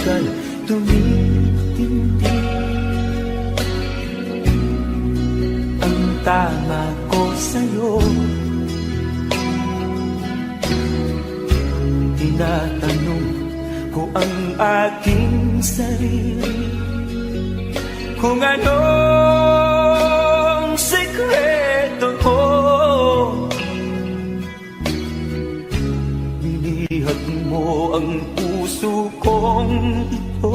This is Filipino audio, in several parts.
sugal tumitindi. Ang tama ko sa'yo, tinatanong ko ang aking sarili kung anong sekreto ko. Nilihag mo ang puso kong ito,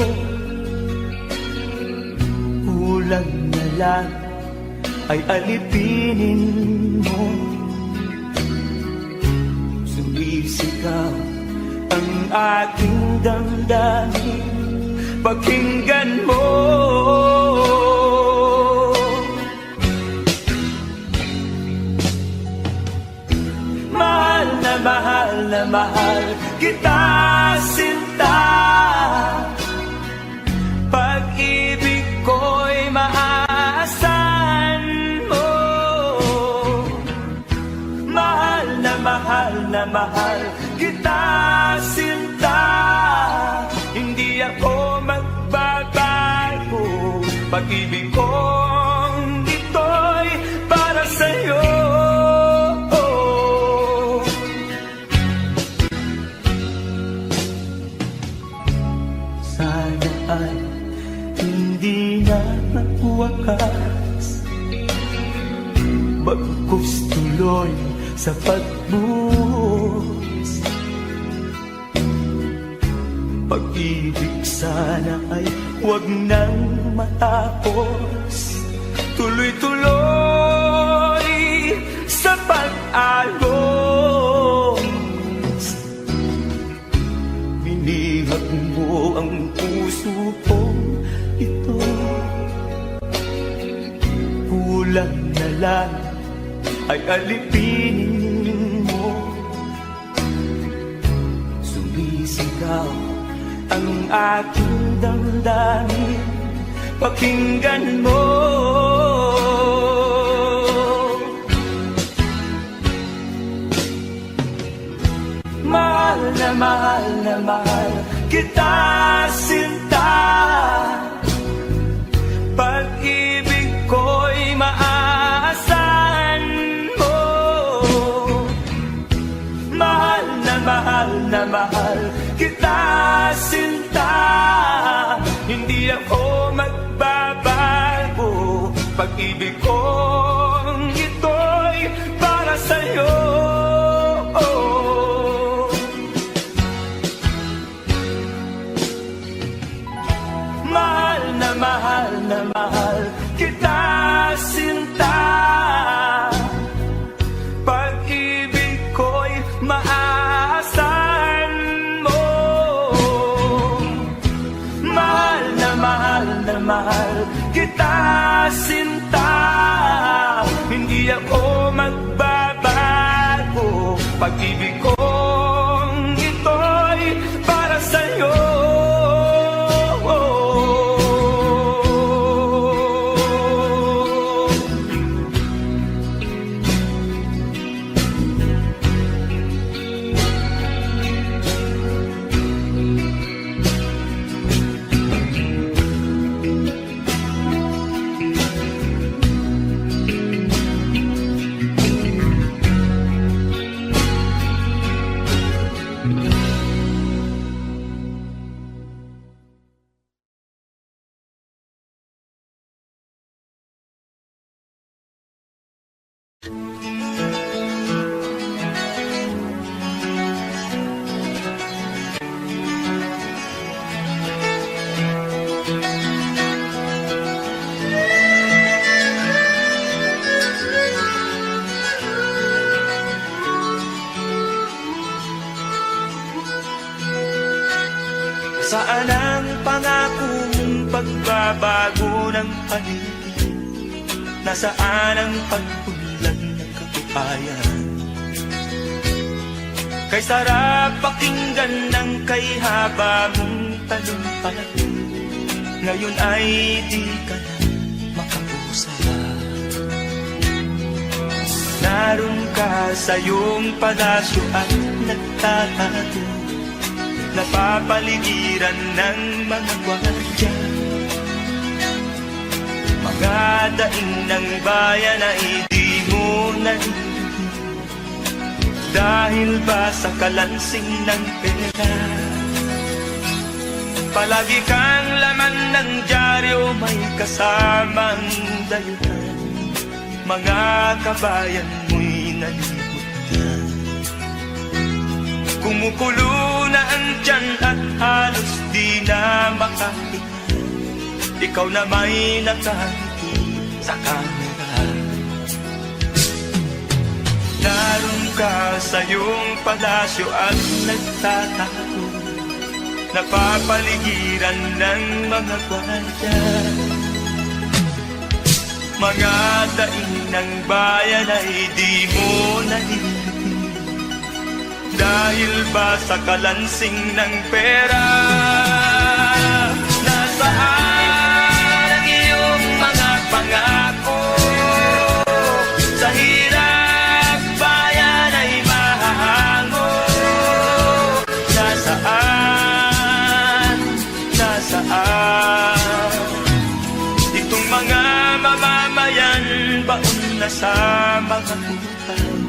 kulang na lang ay alipinin mo. Sumisigaw ang aking damdamin, pakinggan mo. Mahal na mahal na mahal kita, sinta. Pag-ibig ko'y maaasahan mo. Mahal na mahal kita, sinta. Hindi ako magbabago. Pag-ibig kong ito'y para sa'yo. Sana ay hindi na magwakas, bagkus tuloy sa pagbuhos. Pag-ibig sana ay huwag nang matapos, tuloy-tuloy sa pag-agos. Binihag mo ang puso kong ito, kulang na lang ay alipinin mo. Sumisigaw ang aking damdamin, pakinggan mo. Mahal na mahal kita, sinta. Pag-ibig ko'y maaasahan mo. Mahal na mahal kita, sinta. Hindi ako magbabago. Pag-ibig kong ito'y para sa'yo. Mahal na mahal kita, sinta. Pag-ibig ko'y maaasahan mo. Mahal na mahal kita, sinta. Hindi ako magbabago. Pag-ibig kong ito'y para sa'yo. Saan ang pangako mong pagbabago ng paligid? Nasaan ang pagpunlan ng katibayan? Kay sarap pakinggan ng kay haba mong talumpati, ngayon ay di ka na makapusa. Naroon ka sa iyong palasyo at nagtatago, napapaligiran ng mga gwardiya. Mga daing ng bayan ay di mo naririnig, dahil ba sa kalansing ng pera? Palagi kang laman ng dyaryo, may kasamang dayuhan. Mga kabayan mo'y nalimutan. Kumukulo na ang tiyan at halos di na makahinga. Ikaw na may nakangiti sa kamera. Naroon ka sa iyong palasyo at nagtatago, napapaligiran ng mga gwardiya. Mga daing ng bayan ay di mo naririnig, dahil ba sa kalansing ng pera? Nasaan ang iyong mga pangako? Sa hirap bayan ay mahahango. Nasaan? Itong mga mamamayan, baon na sa mga utang.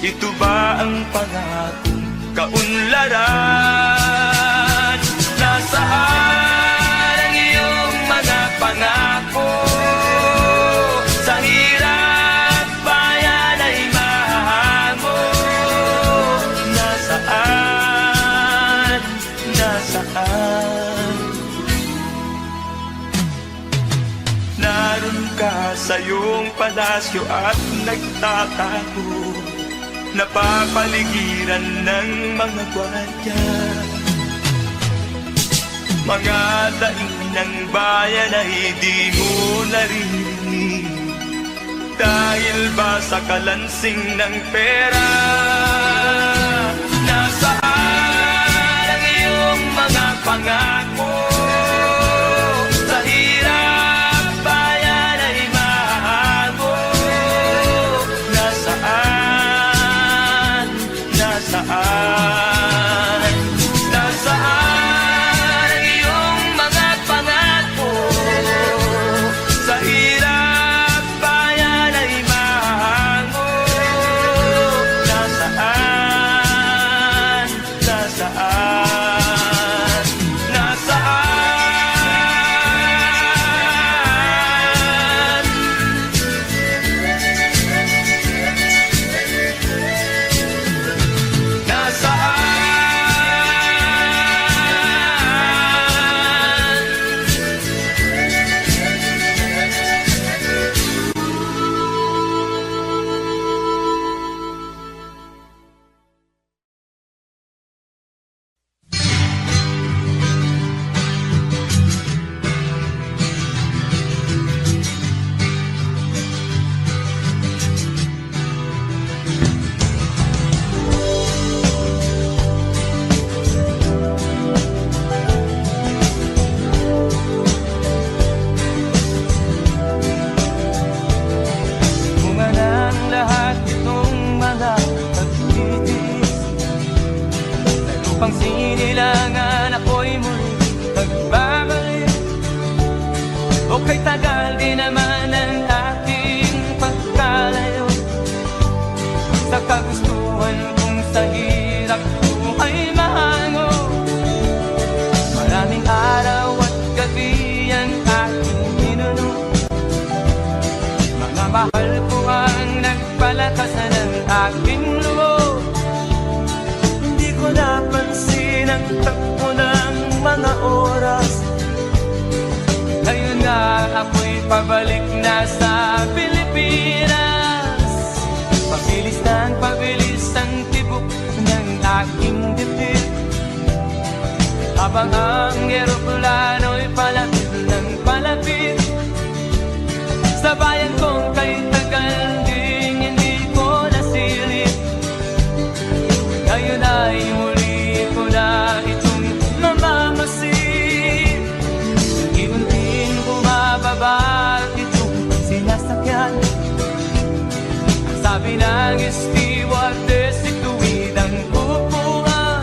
Ito ba ang pangakong kaunlaran? Nasaan ang iyong mga pangako? Sa hirap bayan ay mahahango. Nasaan? Naroon ka sa iyong palasyo at nagtatago, napapaligiran ng mga gwardiya. Mga daing ng bayan ay di mo naririnig, dahil ba sa kalansing ng pera? Nasaan ang iyong mga pangako? Sa hirap bayan ay mahahango. Nasaan? Nasaan ang iyong mga pangako? Sa hirap bayan ay mahahango. Nasaan? upang sinilangan ako'y muli nagbabalik. O kay tagal din naman ang aking pagkalayo sa kagustuhan kong sa hirap buhay mahango. Maraming araw at gabi ang aking minuno, mga mahal ko ang nagpalakasan ng aking loob. Hindi ko napansin ang takbo ng mga oras. Ngayon nga ako'y pabalik na sa Pilipinas. Pabilis ng pabilis ang tibok ng aking dibdib, habang ang eroplano'y palapit ng palapit sa bayan kong kay tagal ding hindi ko nasilip. Ngayon ay muli ko na itong mamamasid. Unti-unting bumababa itong sinasakyan. Ang sabi ng stewardess, ituwid ang upuan.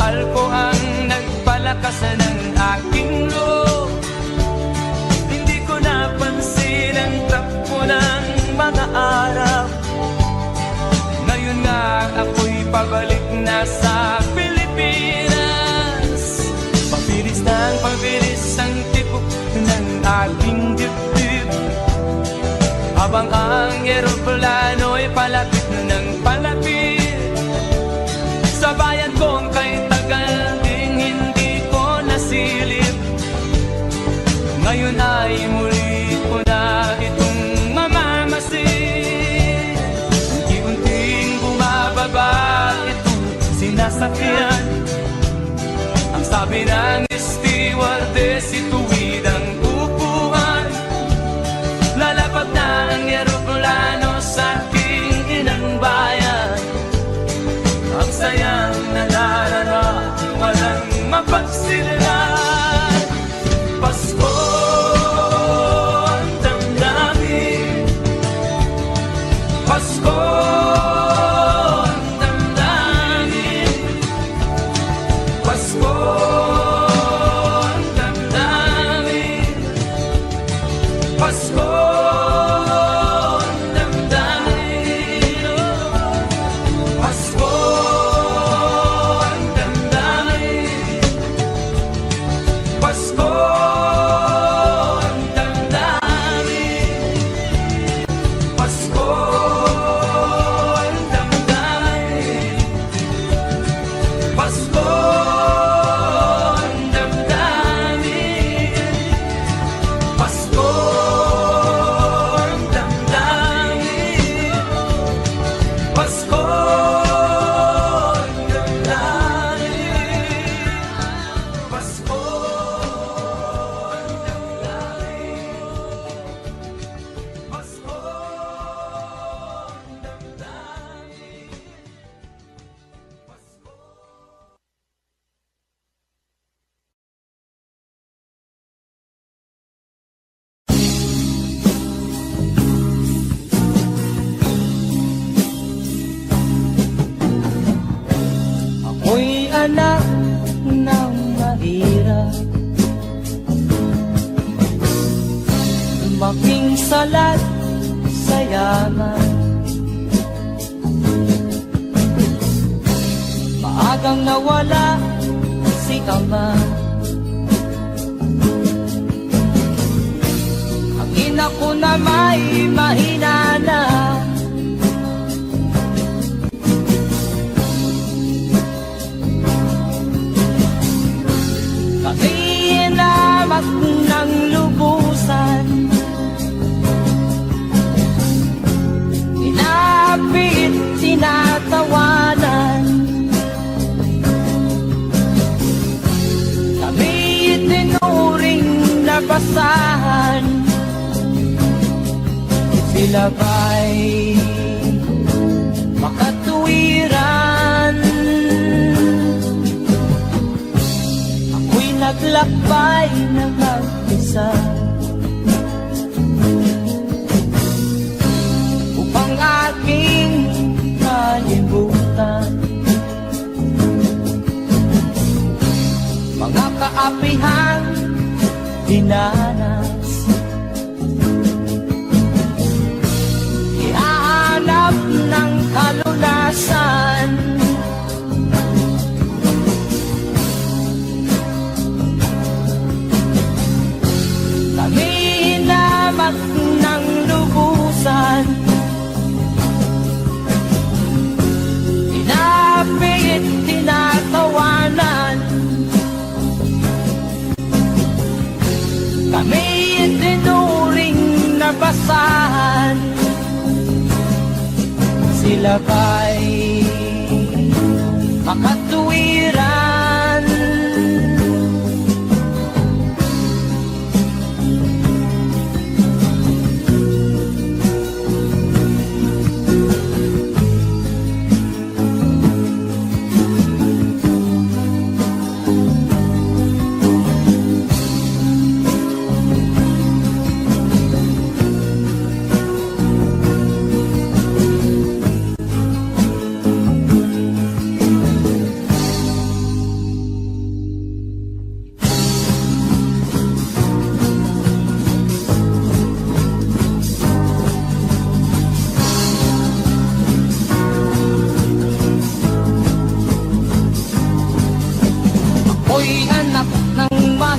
pagmamahal ko ang nagpalakas ng aking loob. Hindi ko napansin ang takbo ng mga araw. Ngayon nga ako'y pabalik na sa Pilipinas. Pabilis ang tibok ng aking dibdib, habang ang eroplano'y palapit ng palapit sa bayan kong kay tagal ding hindi ko nasilip. Ngayon ay muli ko na itong mamamasin. Unti-unting bumababa itong sinasakyan. Ang sabi ng stewardess, ituwid ang upuan. Lalapag na ang eroplano sa aking inang bayan. Ang sayang nadarama, walang mapagsilan. Pasko ang damdamin, Pasko ang damdamin, Pasko ang damdamin, Pasko ang damdamin, Pasko ang damdamin, Pasko ang damdamin, Pasko ang damdamin, Pasko ang damdamin, Pasko ang damdamin, Pasko ang damdamin, Pasko ang damdamin, Pasko ang Ako'y anak ng mahirap, lumaking salat sa yaman. Maagang nawala si ama. Ang ina ko na may mahina na. Kami inamak ng lubusan, inapit, tinatawanan. Kami itinuring na basahan. Sila ba'y makatuwiran? Ako'y naglakbay na mag-isa upang aking kalimutan mga kaapihang dinanas. Ihahanap ng kalunasan. Kami hinamak ng lubusan, inapit, tinatawanan. Kami itinuring na basahan. Sila ba'y makatuwiran?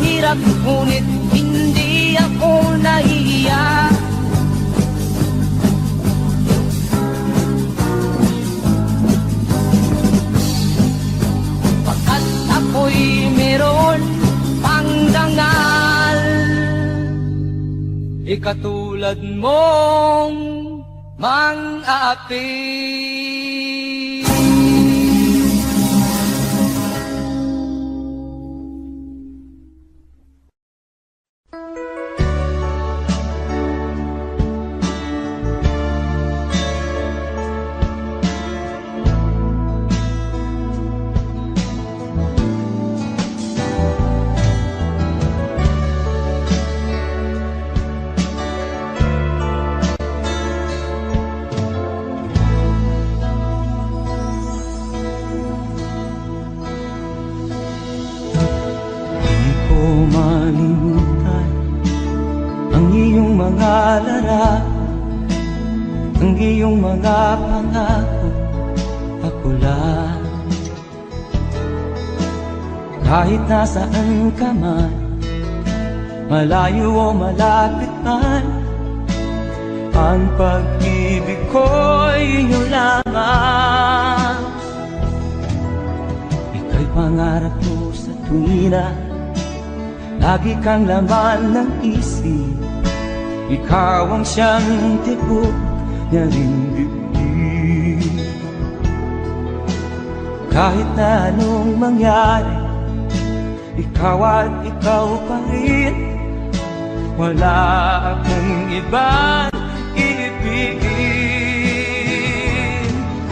mahirap, ngunit hindi ako nahihiya. Pagkat ako'y meron pang dangal, ikatulad mong mang-aapi. Malimutan ang iyong mga larawan, ang iyong mga pangako, ako lang. Kahit nasaan ka man, malayo o malapit man, ang pag-ibig ko'y iyong lamang. Ika'y pangarap ko sa tuwina, lagi kang laman ng isip. Ikaw ang siyang tibok niya ring dibdib. Kahit na anong mangyari, ikaw at ikaw pa rin. Wala akong ibang ibigin.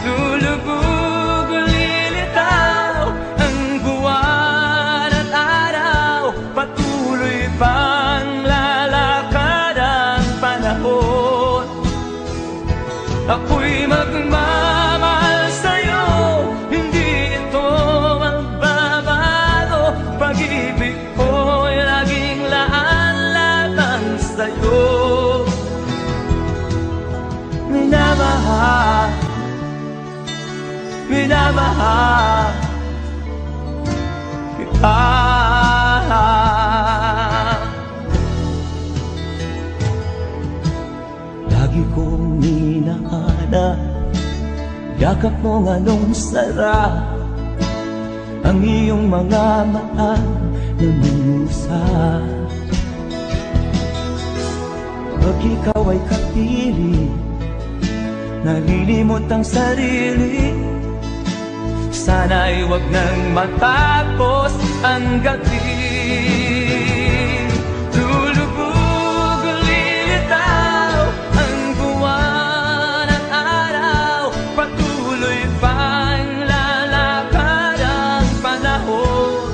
Lulubog o lilitaw ang buwan at araw, patuloy pang lalakad ang panahon. Ako'y magmamahal sa'yo, hindi ito magbabago. Pag-ibig ko'y laging laan lamang sa'yo. Minamahal, minamahal kita. Lagi kong minahanap yakap mong anong sarap, ang iyong mga mata na musa. Pag ikaw ay kapili, nalilimot ang sarili. Sana'y wag nang matapos ang gabi. Lulubog o lilitaw ang buwan at araw, patuloy pang lalakad ang panahon.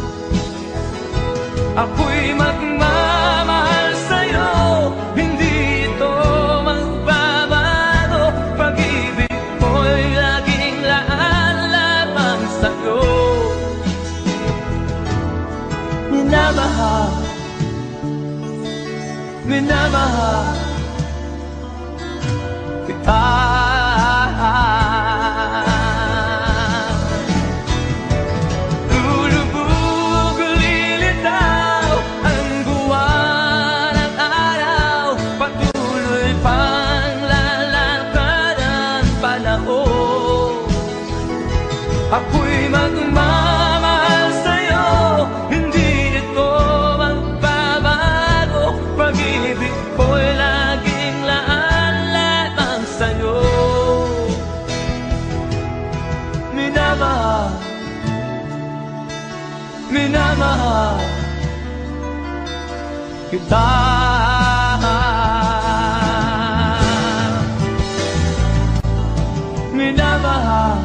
Ako'y magmamahal sa'yo, hindi ito magbabago. Pag-ibig ko'y laging laan lamang sa'yo. Minamahal, minamahal kita. Lulubog o lilitaw ang buwan at araw, patuloy pang lalakad ang panahon. Ako'y magmamahal sa'yo, hindi ito magbabago. Pag-ibig ko'y laging laan lamang sa'yo. Minamahal, minamahal kita. Minamahal,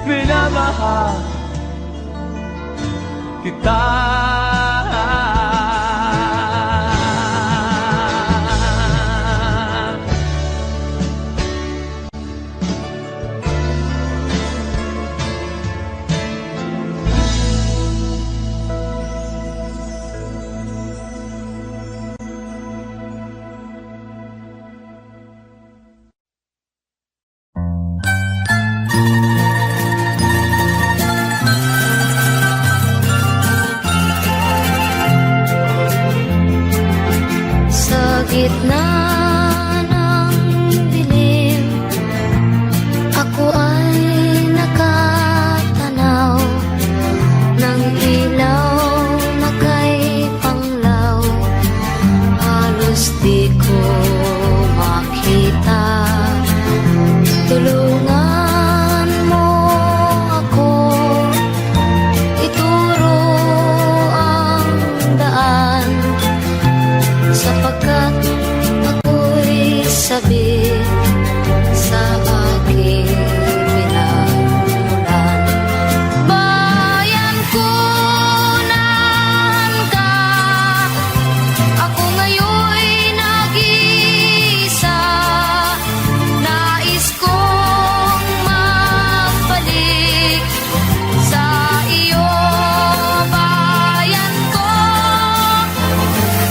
minamahal kita. ilaw na kay panglaw, halos di ko makita. Tulungan mo ako, ituro ang daan, sapagkat ako'y sabi sa aking pinagmulan. Bayan ko, naan ka? Ako ngayon'y nag-iisa. Nais kong magbalik sa iyo, bayan ko.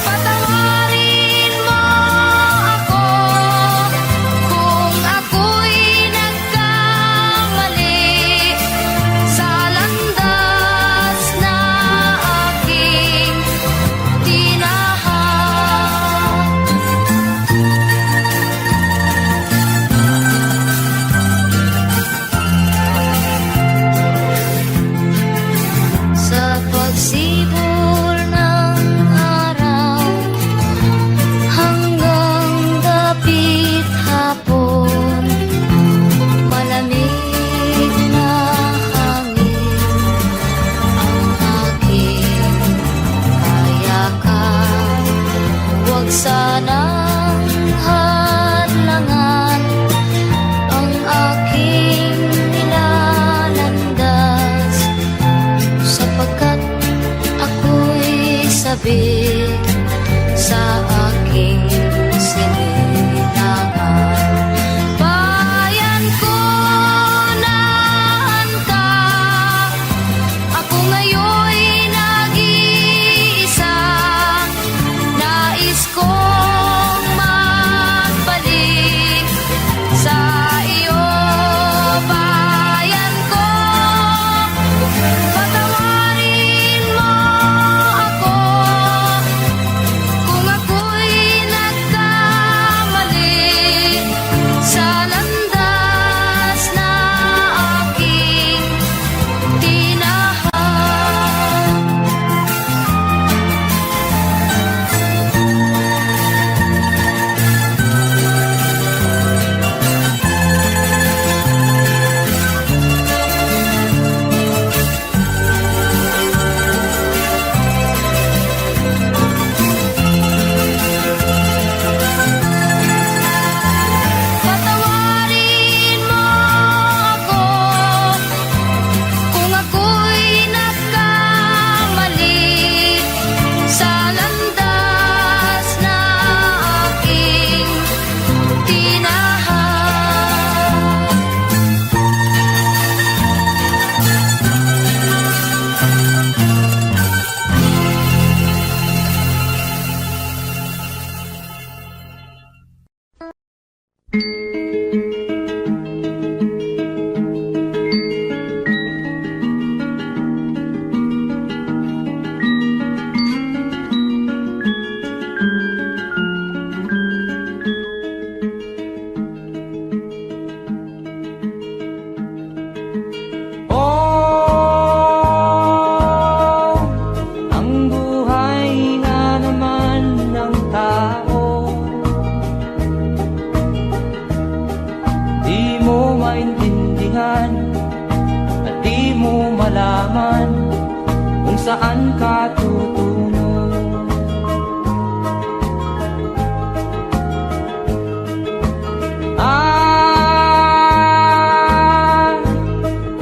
Patawarin mo ako kung ako'y nagkamali sa landas na aking tinahak. Sa pagsibol ng araw hanggang dapit hapon, malamig na hangin ang aking kayakan. Huwag sanang hadlangan ang aking nilalandas, sapagkat ako'y sabi sa aking sinilangan. Bayan ko, naan ka? Ako ngayon'y nag-iisa. Nais kong magbalik sa iyo, bayan ko. Patawarin mo ako kung ako'y nagkamali sa landas na aking tinahak. Patawarin mo ako kung ako'y nagkamali sa landas na aking tinahak. Oh, ang buhay nga naman ng tao, di mo maintindihan at di mo malaman kung saan ka tutungo.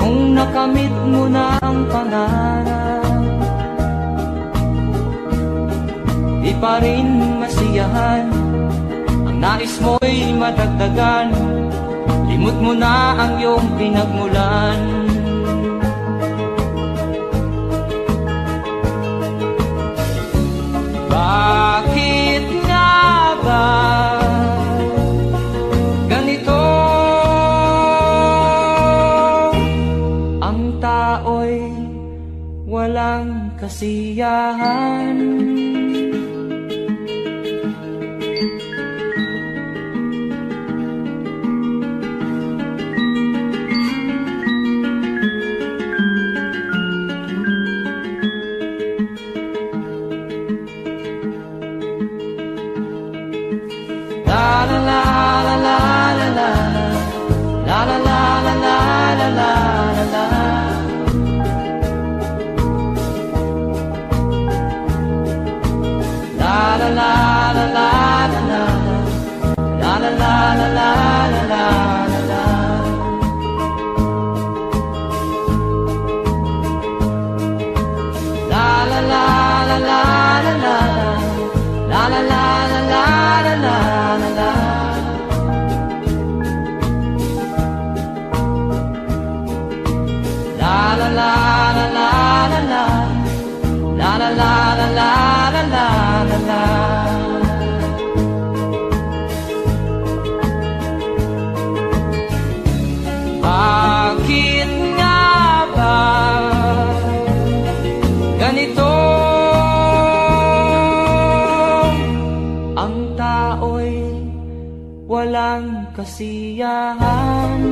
Kung nakamit mo na ang pangarap, di pa rin masiyahan ang nais mo'y madagdagan. Limot mo na ang iyong pinagmulan. Bakit nga ba ganito? Ang tao'y walang kasiyahan. ng kasiyahan.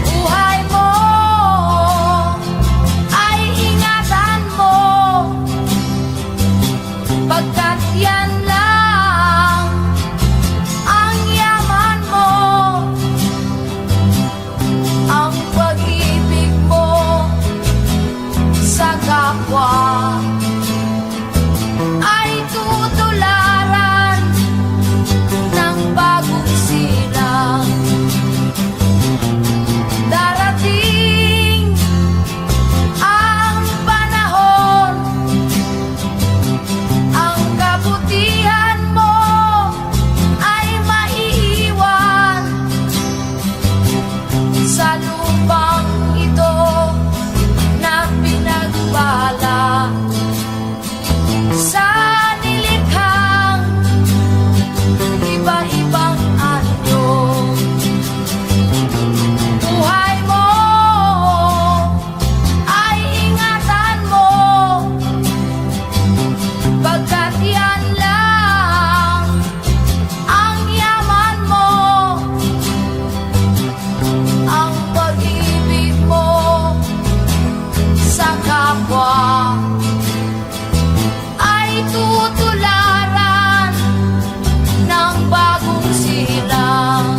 Buhay mo ay ingatan mo, pagkat yan lang ang yaman mo. Ang pag-ibig mo sa kapwa ay tutularan ng bagong silang. Darating ang panahon, ang kabutihan mo ay maiiwan sa lupang ito na pinagbala sa nilikhang iba-ibang anyo. Buhay mo ay ingatan mo, pagkat yan lang ang yaman mo. Ang pag-ibig mo sa kapwa ay tutularan ng bagong silang.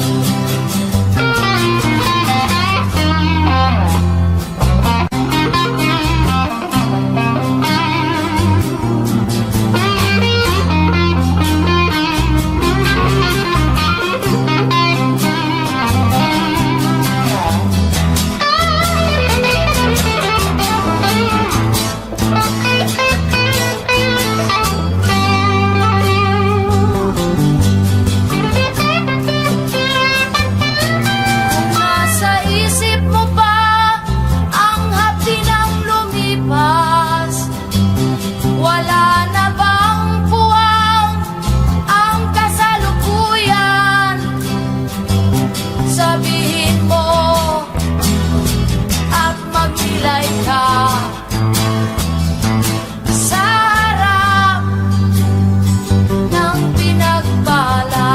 Nasa isip mo ba ang hapdi ng lumipas? Wala na bang puwang ang kasalukuyan? Sabihin mo at magnilay ka sa harap ng pinagbala.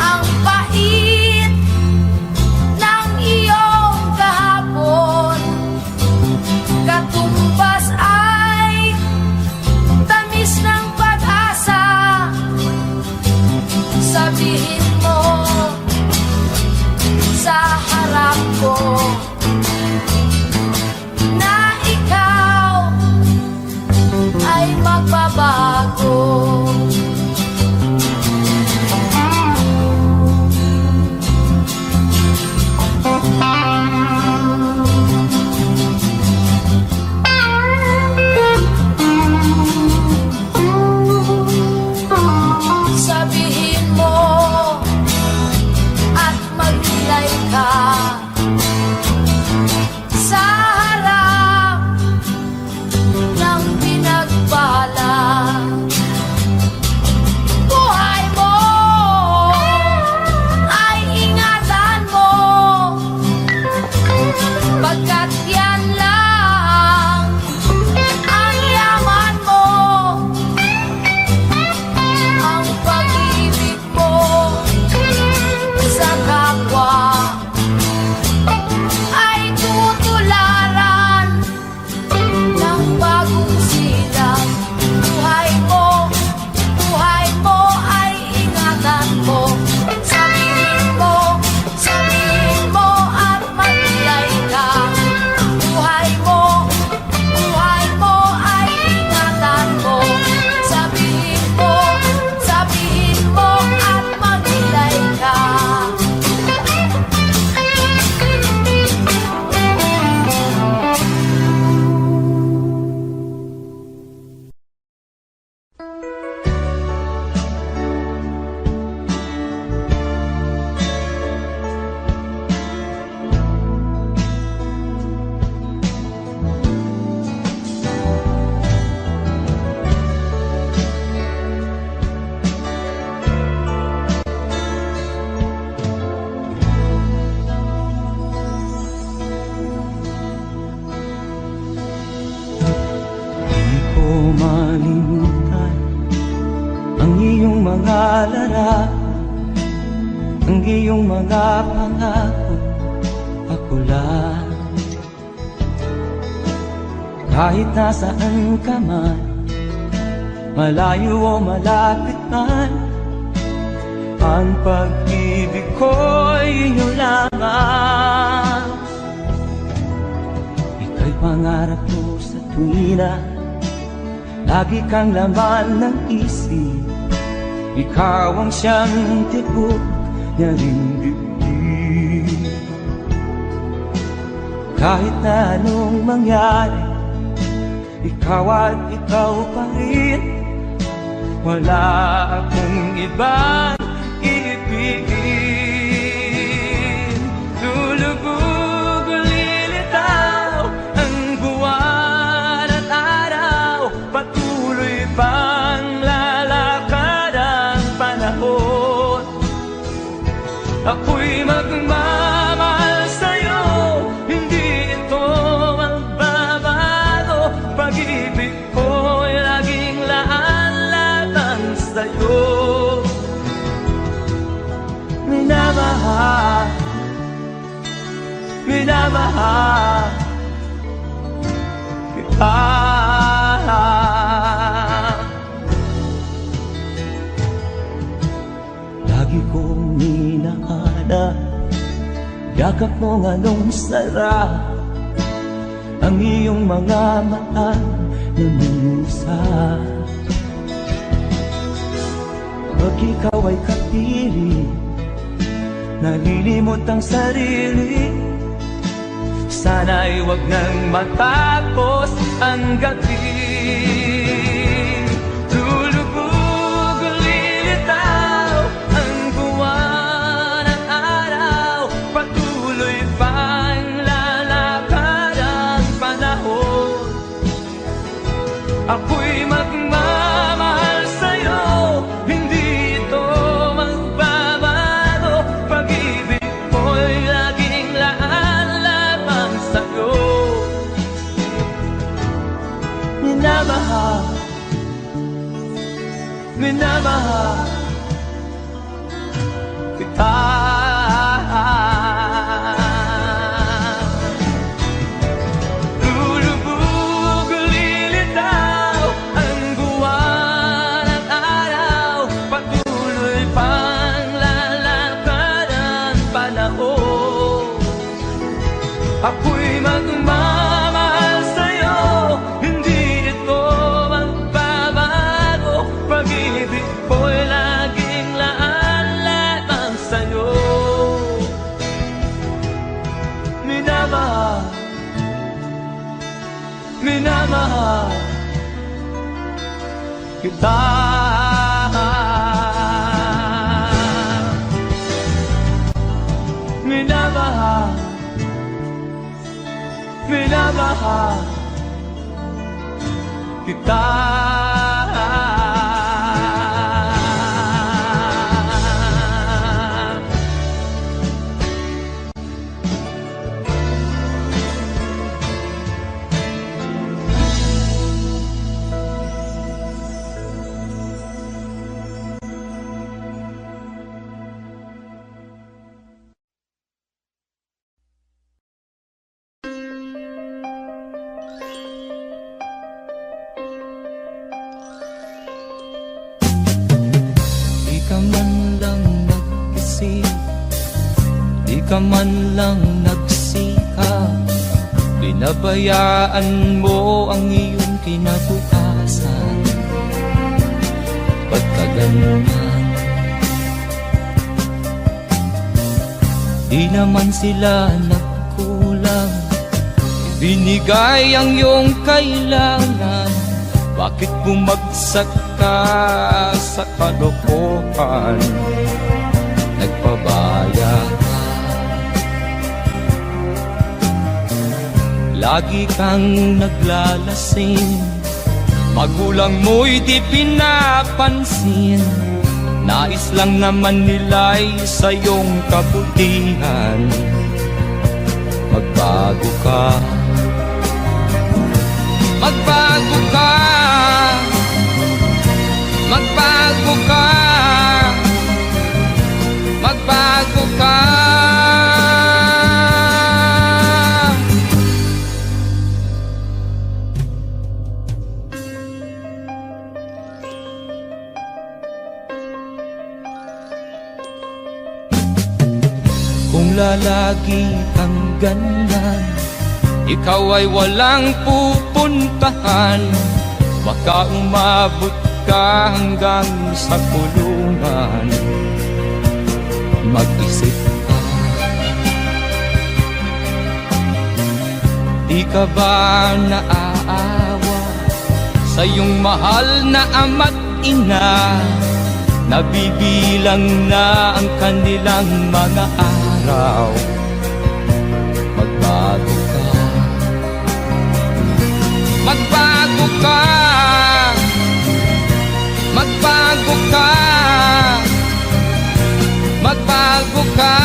Ang pait ng iyong kahapon, katumbas ay tamis ng pag-asa. Sabihin mo sa harap ko na ikaw ay magbabago. Sabihin mo at magnilay ka sa harap ng pinagbala. mga lara, ang iyong mga pangako, ako lang. Kahit nasaan ka man, malayo o malapit man, ang pag-ibig ko'y iyo lamang. Ika'y pangarap ko sa tuwina, lagi kang laman ng isip. Ikaw ang siyang tibok niya ring dibdib. Kahit na anong mangyari, ikaw at ikaw pa rin. Wala akong ibang iibigin. Lulubog o lilitaw ang buwan at araw, patuloy pang lalakad ang panahon. Ako'y magmamahal sa'yo, hindi ito magbabago. Pag-ibig ko'y laging laan-laan sa'yo. Minamahal, minamahal kita. Lagi kong minahana, yakap mong anong sarap, ang iyong mga mata na musa. Pag ikaw ay kapili, nalilimot ang sarili. Sana'y wag nang matapos ang gabi. Lulubog o lilitaw ang buwan at araw, patuloy pang lalakad ang panahon. Ako'y magmamahal sa'yo, hindi ito magbabago. Pag-ibig ko'y laging laan lamang sa'yo. Minamahal, minamahal kita. Lulubog o lilitaw ang buwan at araw, patuloy pang lalakad ang panahon. Ako'y magmamahal sa'yo, hindi ito magbabago. Pag-ibig ko'y laging laan lamang sa'yo. Minamahal, minamahal kita. Minamahal, minamahal kita. Di ka man lang nag-isip, di ka man lang nagsikap, pinabayaan mo ang iyong kinabukasan. Ba't ka ganyan? Di naman sila nagkulang, ibinigay ang iyong kailangan. Bakit bumagsak ka sa kalokohan? Nagpabaya ka, lagi kang naglalasing, magulang mo'y di pinapansin. Nais lang naman nila'y sa iyong kabutihan. Magbago ka, magbago ka, magbago ka. lalagi kang ganyan, ikaw ay walang pupuntahan. Baka umabot ka hanggang sa kulungan. Mag-isip ka, di ka ba naaawa sa iyong mahal na ama't ina? Nabibilang na ang kanilang mga araw. Magbago ka, magbago ka, magbago ka, magbago ka.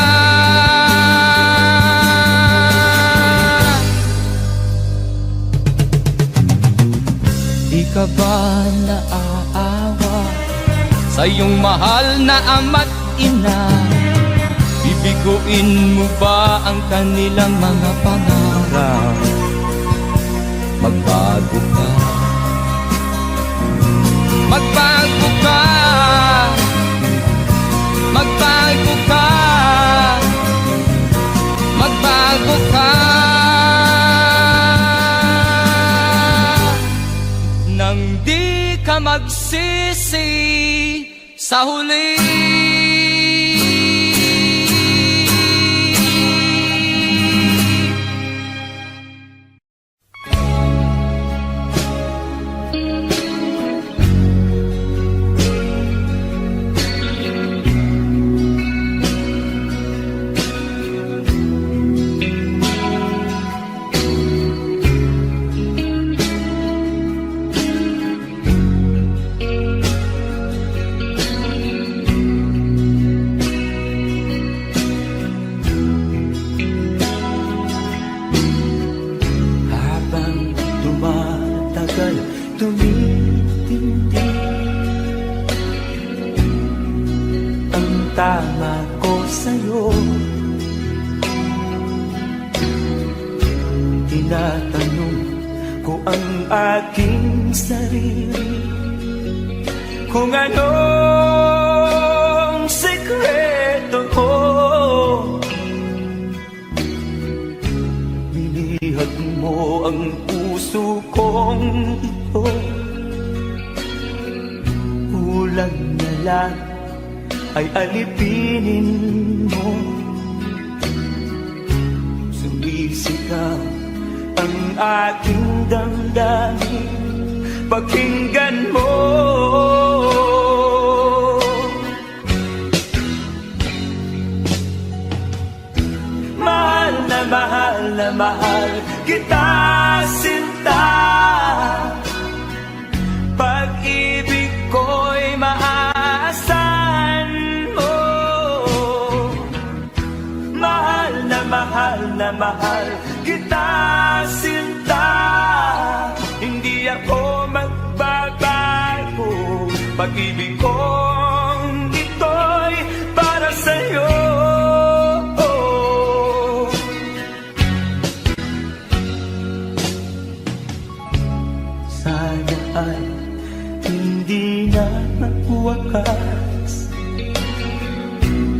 Di ka ba naaawa sa iyong mahal na ama't ina? Bibiguin mo ba ang kanilang mga pangarap? Magbago ka, magbago ka, magbago ka, magbago ka. Nang di ka magsisi sa huli. Tumitindi ang tama ko sa'yo. Tinatanong ko ang aking sarili kung anong sekreto ko. Binihag mo ang puso kong ito. Kulang na lang ay alipinin mo. Sumisigaw ang aking damdamin, pakinggan mo. Mahal na mahal na mahal kita, sinta. Pag-ibig ko'y maaasahan mo. Mahal na mahal kita, sinta. Hindi ako magbabago. Pag-ibig kong ito'y para sa'yo. Sana ay hindi na magwakas,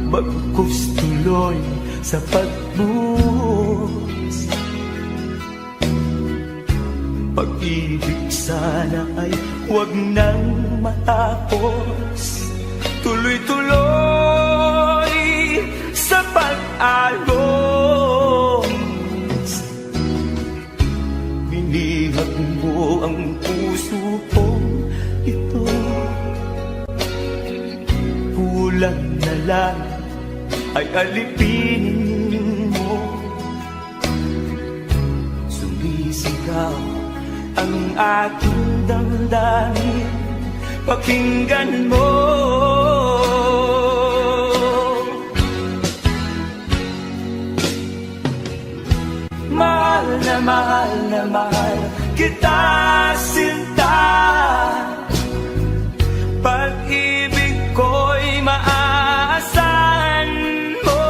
bagkus tuloy sa pagbuhos. Pag-ibig sana ay huwag nang matapos, tuloy-tuloy sa pag-alos. Binihag mo ang puso kong ito. Kulang na lang ay alipinin mo. Sumisigaw ang aking damdamin, pakinggan mo. Mahal na mahal kita, sinta. Pag-ibig ko'y maaasahan mo.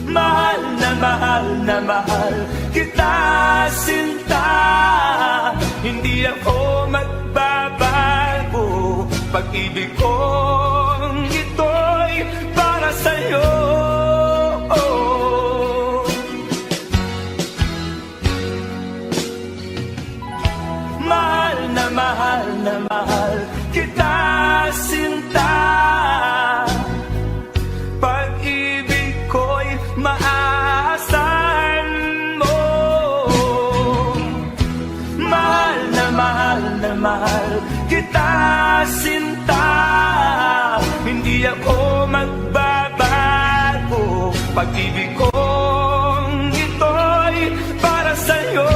Mahal na mahal kita, sinta. Hindi ako magbabago. Pag-ibig kong ito'y para sa'yo. di ako magbabago. Pag-ibig kong ito'y para sa'yo.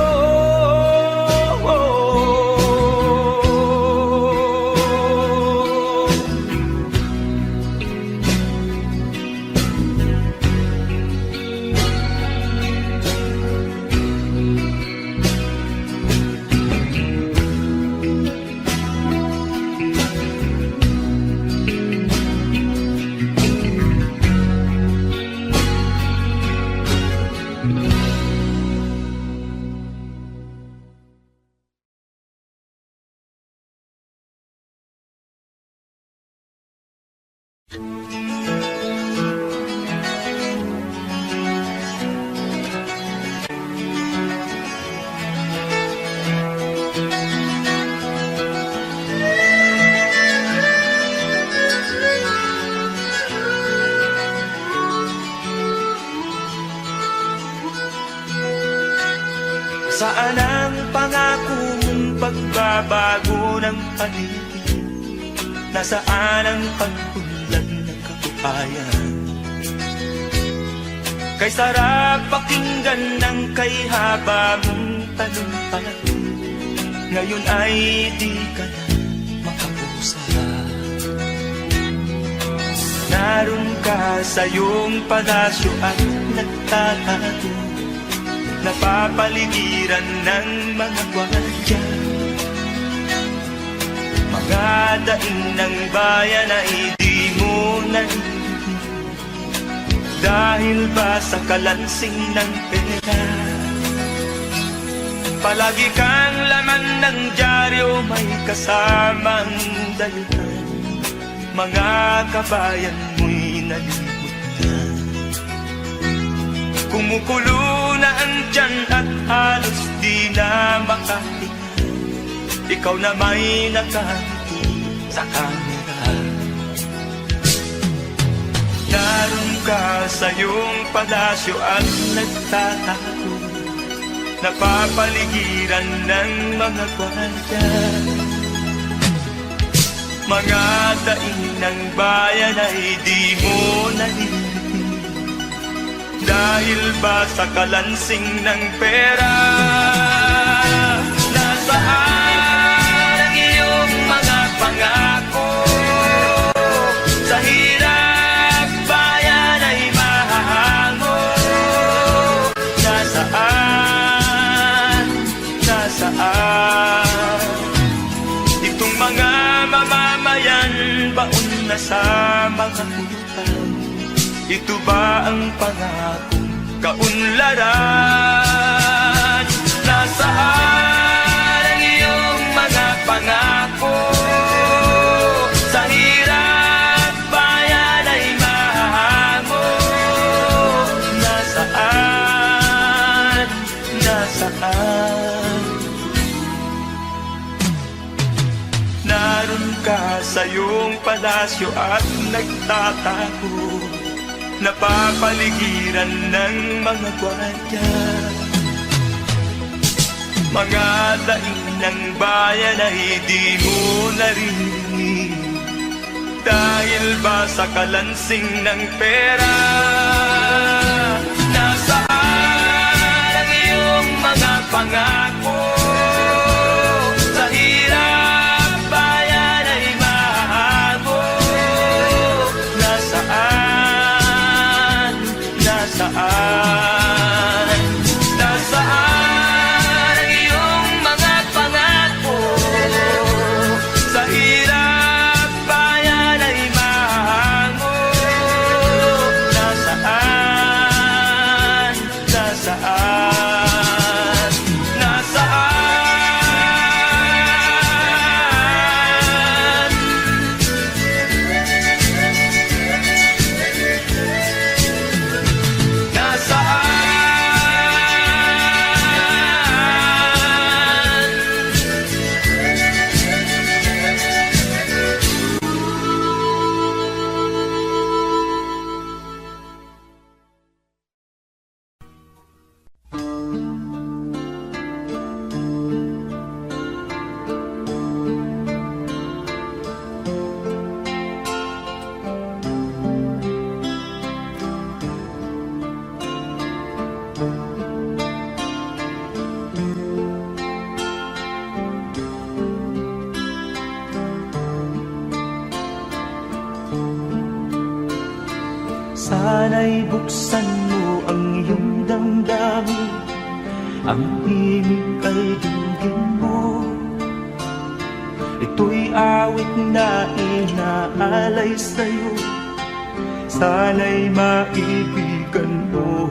Saan ang pangako mong pagbabago ng paligid? Nasaan ang pagpunlan ng kabuhayan? Kay sarap pakinggan ng kay haba mong talumpati, ngayon ay di ka na makapusa. Naroon ka sa iyong palasyo at nagtatago, napapaligiran ng mga gwardiya. Mga daing ng bayan ay di mo narinig, dahil ba sa kalansing ng pera? Palagi kang laman ng dyaryo, may kasamang dayuhan. Mga kabayan mo'y nalimot na. Kumukulo na ang tiyan at halos di na makahinga. Ikaw na may nakangiti sa kamera. Naroon ka sa iyong palasyo at nagtatago, napapaligiran ng mga gwardiya. Mga daing ng bayan ay di mo narinig, dahil ba sa kalansing ng pera? Nasaan ang iyong mga pangako? Sa hirap bayan ay mahahango. Nasaan? Nasaan? Itong mga mamamayan, baon na sa mga utang. Ito ba ang pangakong kaunlaran? Nasaan ang iyong mga pangako? Sa hirap bayan ay mahango. Nasaan? Nasaan? Naroon ka sa iyong palasyo at nagtatago, napapaligiran ng mga gwardiya. Mga daing ng bayan ay di mo narinig, dahil ba sa kalansing ng pera? Nasaan ang iyong mga pangako? Sa hirap bayan ay mahago. Nasaan? Nasaan? Nasaan ang iyong mga pangako? Sa hirap bayan ay mahango. Nasaan? Nasaan? Nasaan Sana'y buksan mo ang iyong damdamin, ang himig ay dinggin mo. Ito'y awit na inaalay sa'yo, sana'y maibigan mo.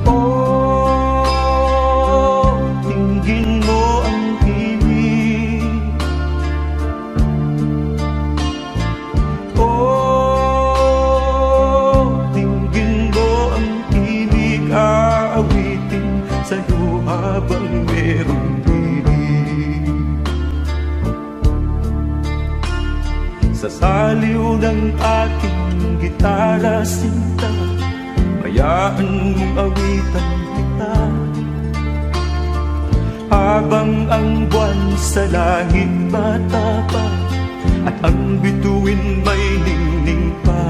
Oh, dinggin mo ang himig. Oh, dinggin mo ang himig, aawitin sa'yo habang merong himig. Sa saliw ng aking gitara sinta, hayaan mong awitan kita, habang ang buwan sa langit matapa at ang bituin may ningning pa.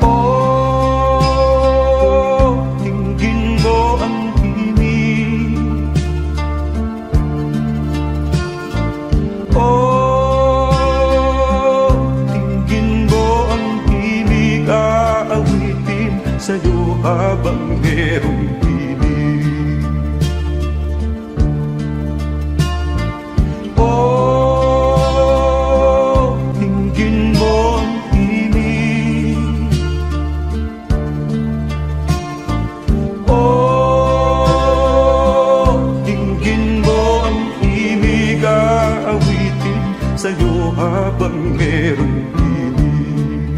Oh, dinggin mo ang himig. Oh, dinggin mo ang himig, aawitin sa'yo habang merong himig. Oh, dinggin mo ang himig. Oh, dinggin mo ang himig, aawitin sa'yo habang merong himig.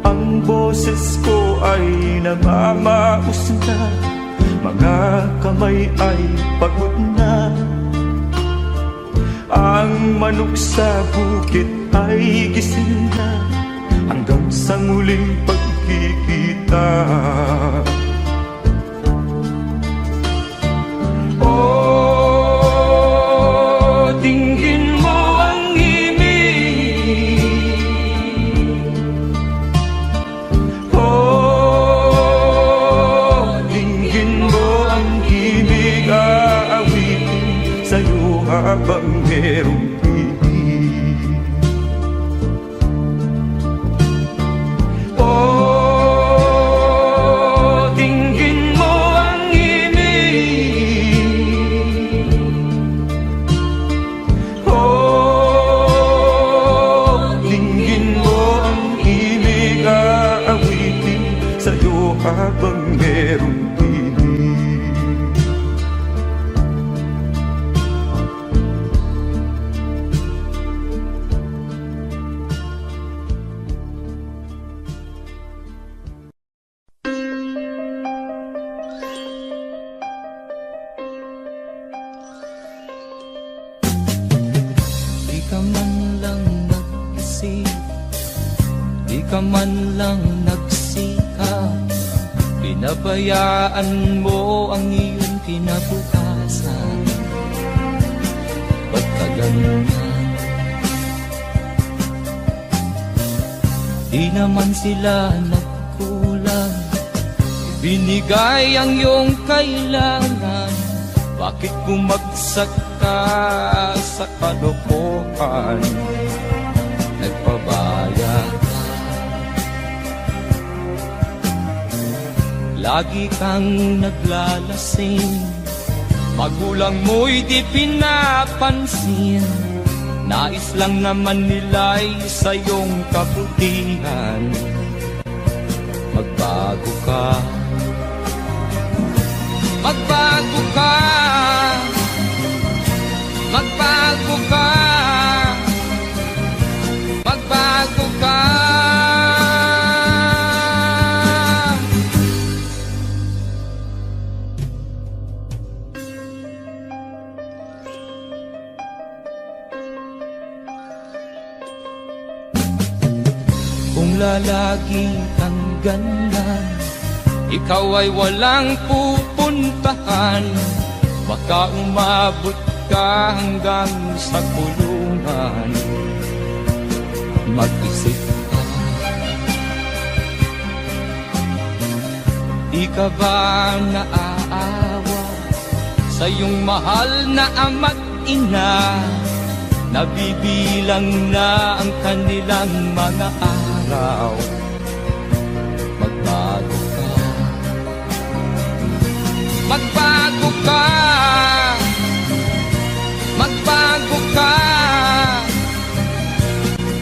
Ang boses ko ay namamaos na, mga kamay ay pagod na. Ang manok sa bukid ay gising na, hanggang sa muling pagkikita. Oh, dinggin mo ang himig. Oh, dinggin mo ang himig, aawitin sa'yo habang merong himig. Oh, dinggin mo ang himig. Oh, dinggin mo ang himig, aawitin sa'yo habang merong himig. Di ka man lang nag-isip, di ka man lang nagsikap, pinabayaan mo ang iyong kinabukasan. Ba't ka ganun? Di naman sila nagkulang, binigay ang iyong kailangan. Bakit bumagsak ka sa kalokohan? Nagpabaya ka, lagi kang naglalasing, magulang mo'y di pinapansin. Nais lang naman nila'y sa iyong kabutihan. Magbago ka, magbago ka, magbago ka, magbago ka. Kung lalagi kang ganyan, ikaw ay walang pupuntahan. Baka umabot ka hanggang sa kulungan. Mag-isip ka, di ka ba naaawa sa iyong mahal na ama't ina. Nabibilang na ang kanilang mga araw. Magbago ka, magbago ka, magbago ka,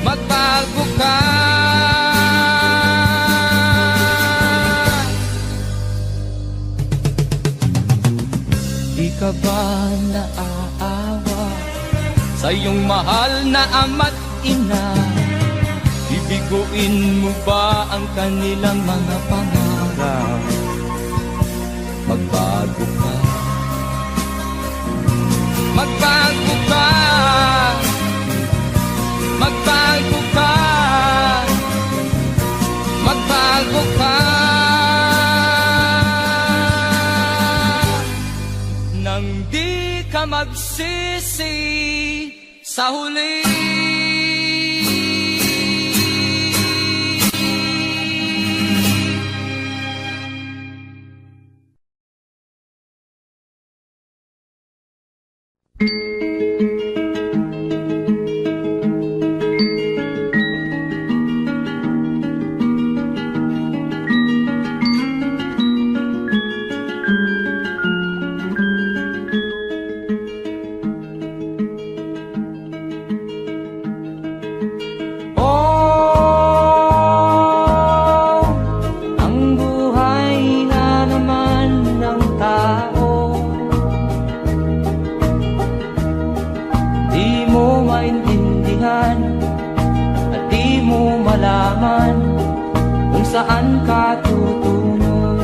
magbago ka. Di ka ba naaawa sa iyong mahal na ama't ina? Bibiguin mo ba ang kanilang mga pangarap? Magbago ka, magbago ka, magbago ka, magbago ka. Nang di ka magsisi sa huli. Saan ka tutungo?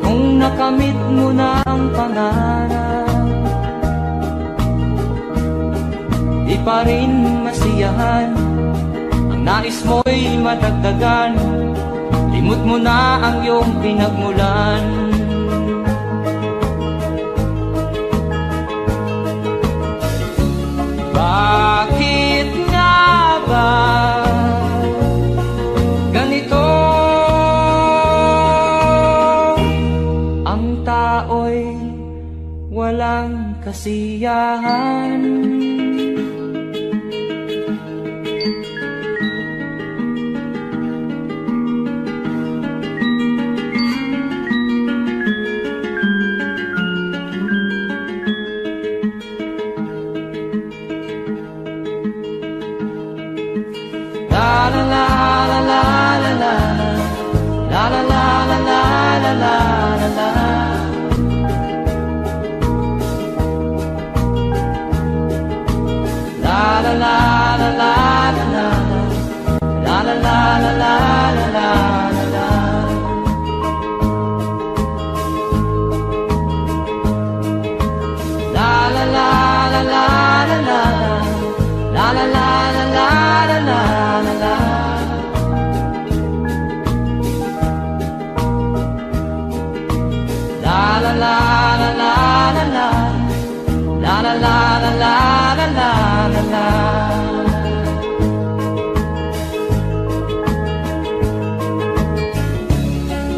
Kung nakamit mo na ang pangarap, di pa rin masiyahan. Ang nais mo'y madagdagan, limot mo na ang iyong pinagmulan. Bakit nga ba ganito? Ang tao'y walang kasiyahan.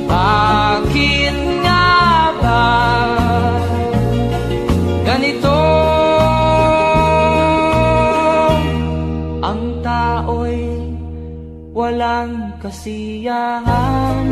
Bakit nga ba ganito? Ang tao'y walang kasiyahan.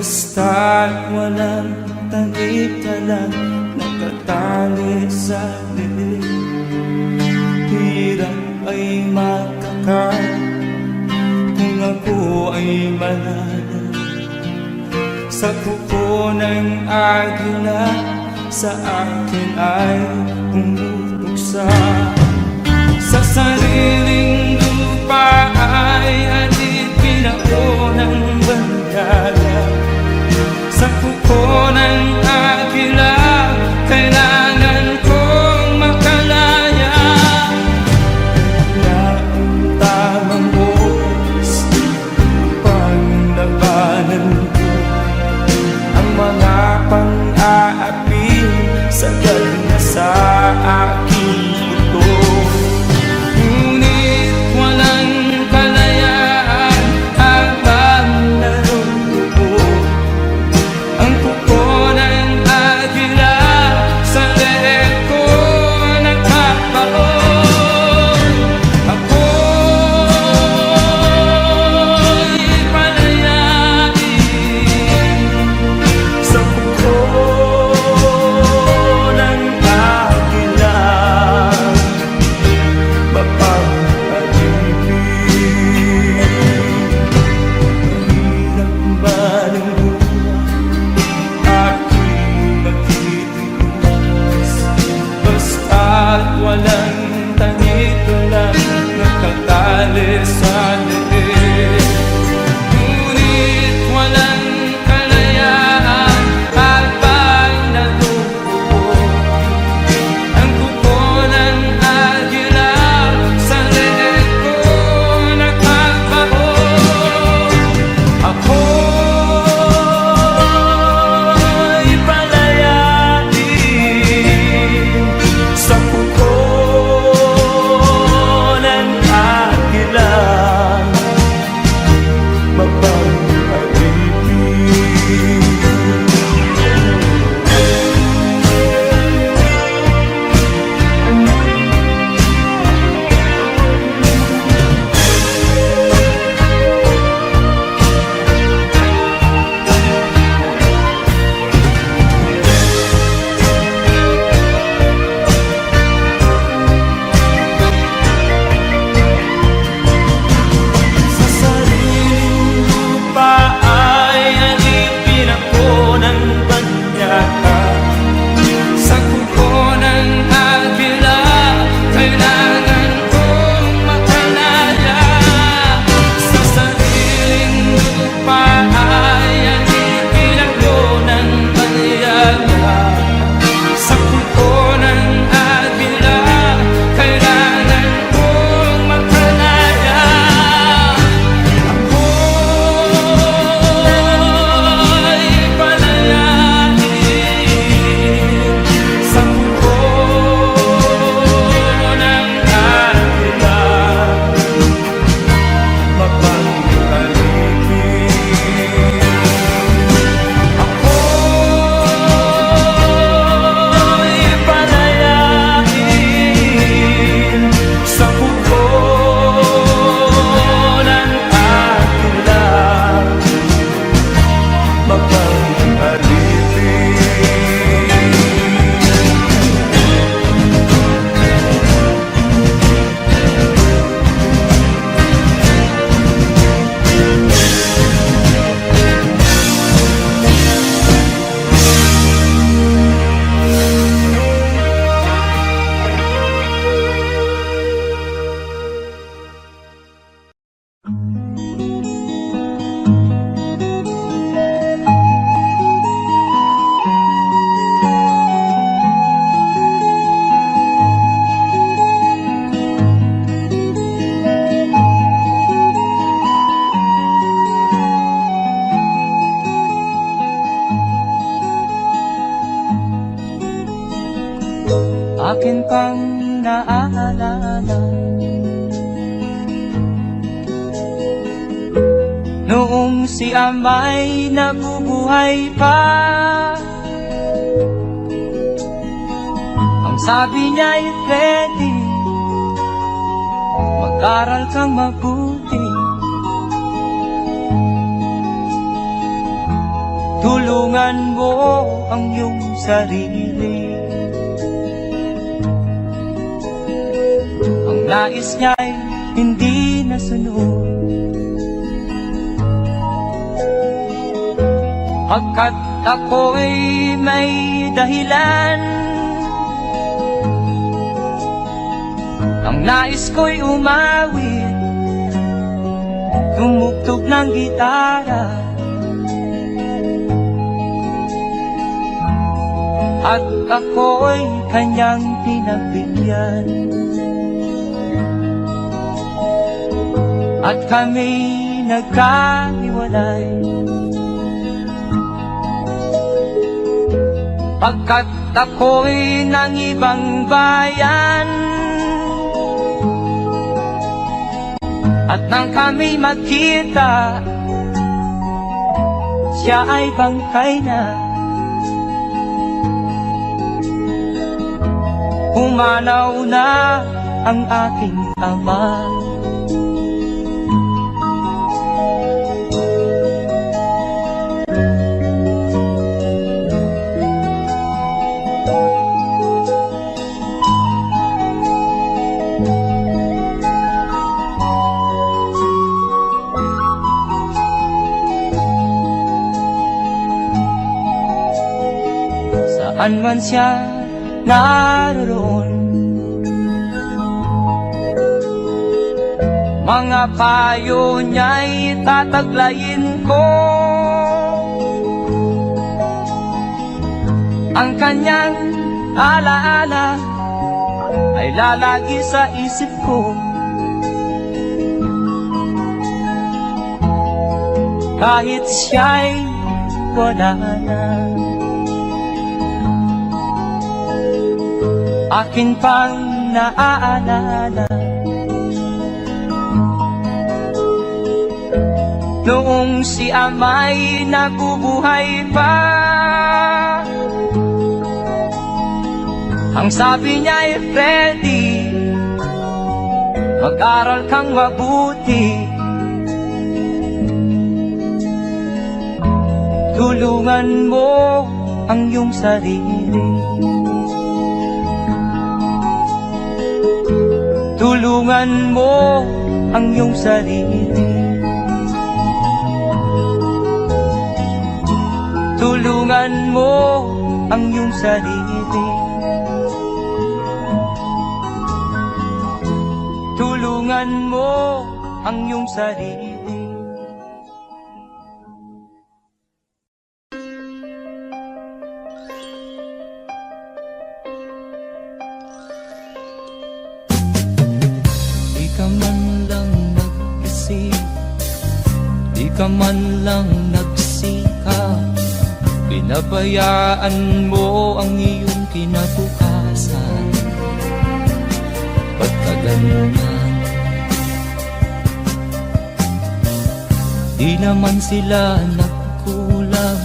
Basta't walang tanik-talang nakatali sa lilig. Hirap ay makakain kung ako ay manalo. Sa kuko ng agila sa akin ay umuksa. Sa sariling lupa ay alipin ako ng bandala. Sa kuko ng agila kailangan kong makalaya. Na ang tamang oras upang labanan ko ang mga pang-aapi sagal na sa aking buto. Ngunit walang kalayaan habang narumupo ang kuko ng agila sa leeg ko nagpapaon. Ako'y palayain sa kuko ng agila, mapapalipin. Mahirap ba ng buhay aking magtitiis? Basta't walang tanik-talang nakatali sa leeg. Ngunit walang kalayaan habang natutupo ang kuko ng agila sa leeg ko nagpapaon. Ako'y palayain sa kuko ng agila, sa sariling lupa ay alipin ako ng banyaga. Sa kuko ng agila kailangan kong makalaya. Sa sariling lupa ay alipin ako ng banyaga. Sa kuko ng agila kailangan kong makalaya. Ako'y palayain sa kuko ng agila, mapapalipin. Ako'y palayain sa kuko ng agila, mapapalipin. Akin pang naaalala noong si Amay nabubuhay pa. Ang sabi niya'y ready, mag-aral kang mabuti. Tulungan mo ang iyong sarili. Ang nais niya'y hindi nasunod, pagkat ako'y may dahilan. Ang nais ko'y umawit, tumugtog ng gitara, at ako'y kanyang pinagbigyan. At kami nagkahiwalay, pagkat ako'y ng ibang bayan. At nang kami magkita, siya ay bangkay na. Pumanaw na ang aking ama. Saan man siya naroon, mga payo niya'y tataglayin ko. Ang kanyang alaala ay lalagi sa isip ko. Kahit siya'y wala na, akin pang naaalala noong si ama'y nabubuhay pa. Ang sabi niya'y Freddy, mag-aral kang mabuti, tulungan mo ang iyong sarili. Tulungan mo ang iyong sarili. Tulungan mo ang iyong sarili. Tulungan mo ang iyong sarili. Di ka man lang nagsikap, pinabayaan mo ang iyong kinabukasan. Ba't ka ganyan? Di naman sila nagkulang,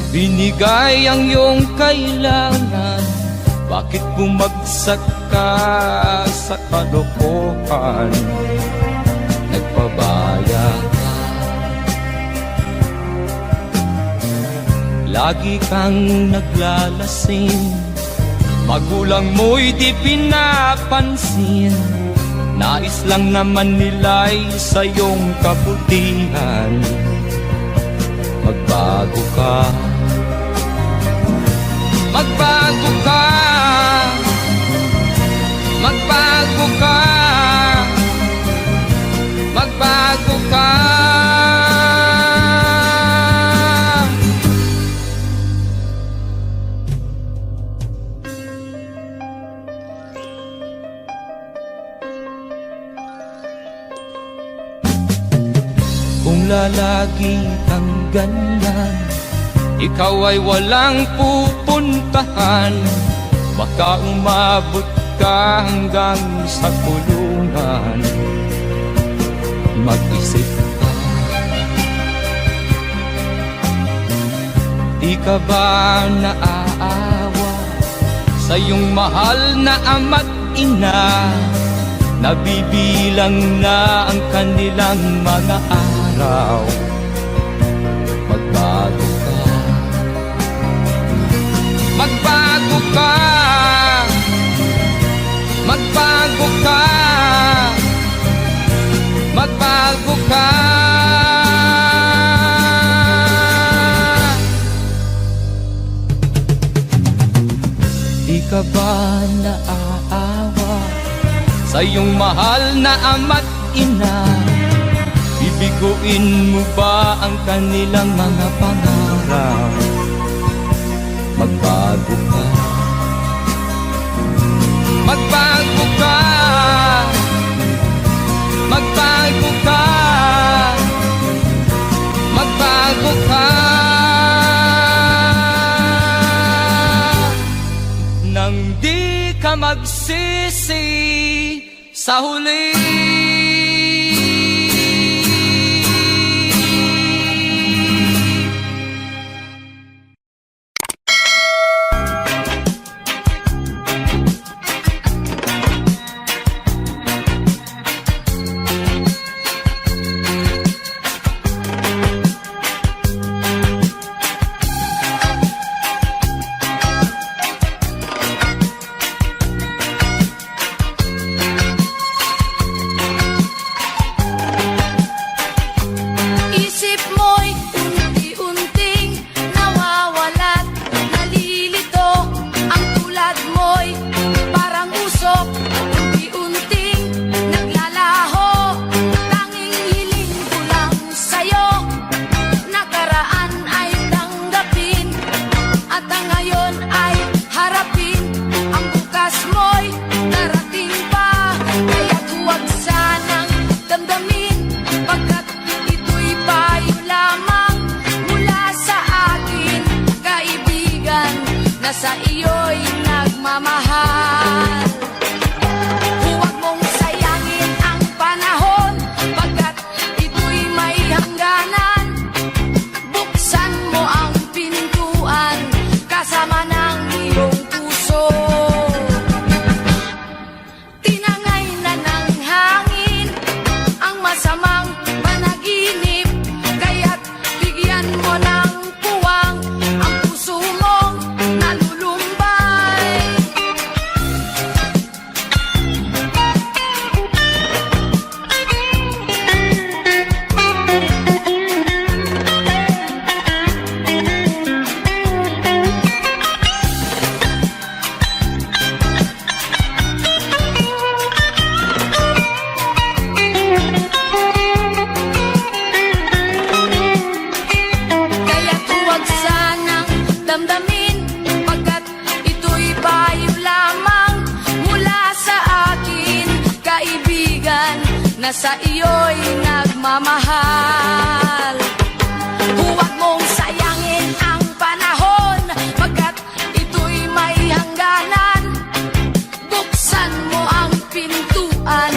ibinigay ang iyong kailangan. Bakit bumagsak ka sa kalokohan? Nagpabaya ka, lagi kang naglalasing, magulang mo'y di pinapansin. Nais lang naman nila'y sa iyong kabutihan. Magbago ka, magbago ka, magbago ka, magbago ka. Kung lalagi kang ganyan, ikaw ay walang pupuntahan. Baka umabot ka hanggang sa kulungan. Mag-isip ka, di ka ba naaawa sa iyong mahal na ama't ina? Nabibilang na ang kanilang mga araw. Magbago ka, sa iyong mahal na ama't ina. Bibiguin mo ba ang kanilang mga pangarap? Magbago ka, magbago ka, magbago ka, magbago ka, nang di ka magsisi sa huli. Isip mo'y unti-unting nawawalat, nalilito. Ang tulad mo'y parang usok, unti-unting naglalaho. Tanging hiling ko lang sa'yo, nakaraan ay tanggapin, at ang ngayon ay harapin. Ang bukas mo'y darating pa, kaya't huwag sanang damdamin, pagkat ito'y payo lamang mula sa akin, kaibigan, na sa iyo'y nagmamahal. Huwag mong sayangin ang panahon, pagkat ito'y may hangganan. Buksan mo ang pintuan, kasama ng iyong puso. Tinangay na ng hangin ang masamang panaginip, kaya't bigyan mo ng puwang ang puso mong nalulumbay. Kaya't huwag sanang damdamin, pagkat ito'y payo lamang mula sa akin, kaibigan, na sa iyo'y nagmamahal. Huwag mong sayangin ang panahon, pagkat ito'y may hangganan. Buksan mo ang pintuan,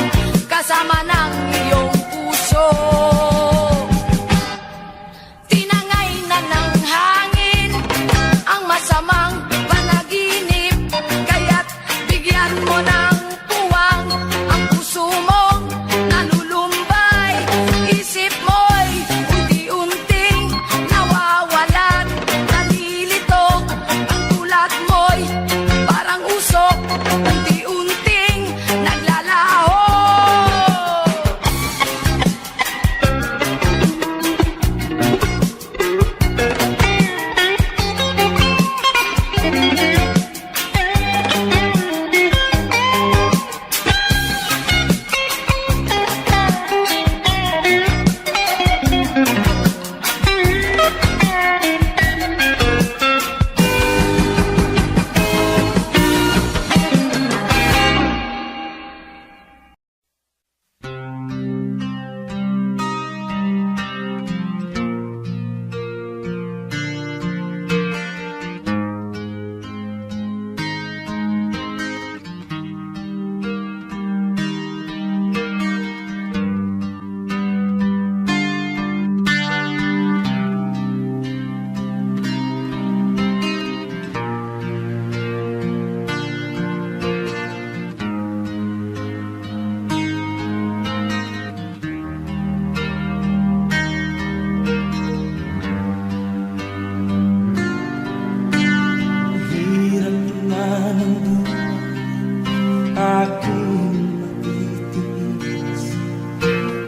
kasama ng iyong puso. Tinangay na ng hangin ang masamang panaginip, kaya't bigyan mo ng puwang ang puso mong nalulumbay. Isip mo'y unti-unting nawawalan, nalilito. Ang tulad mo'y parang usok, unti-unting naglalaho.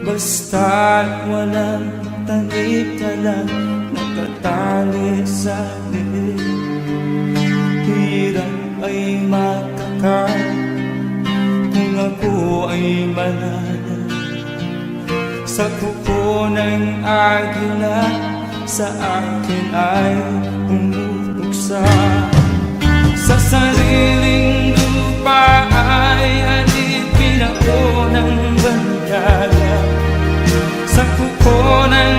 Basta't walang tanik ka lang natatali sa liit. Hirap ay makaka kung po ay malala. Sa kuko ng agila, sa akin ay pumupuksa. Sa sariling lupa ay alipin ako ng bandala. Sa kuko ng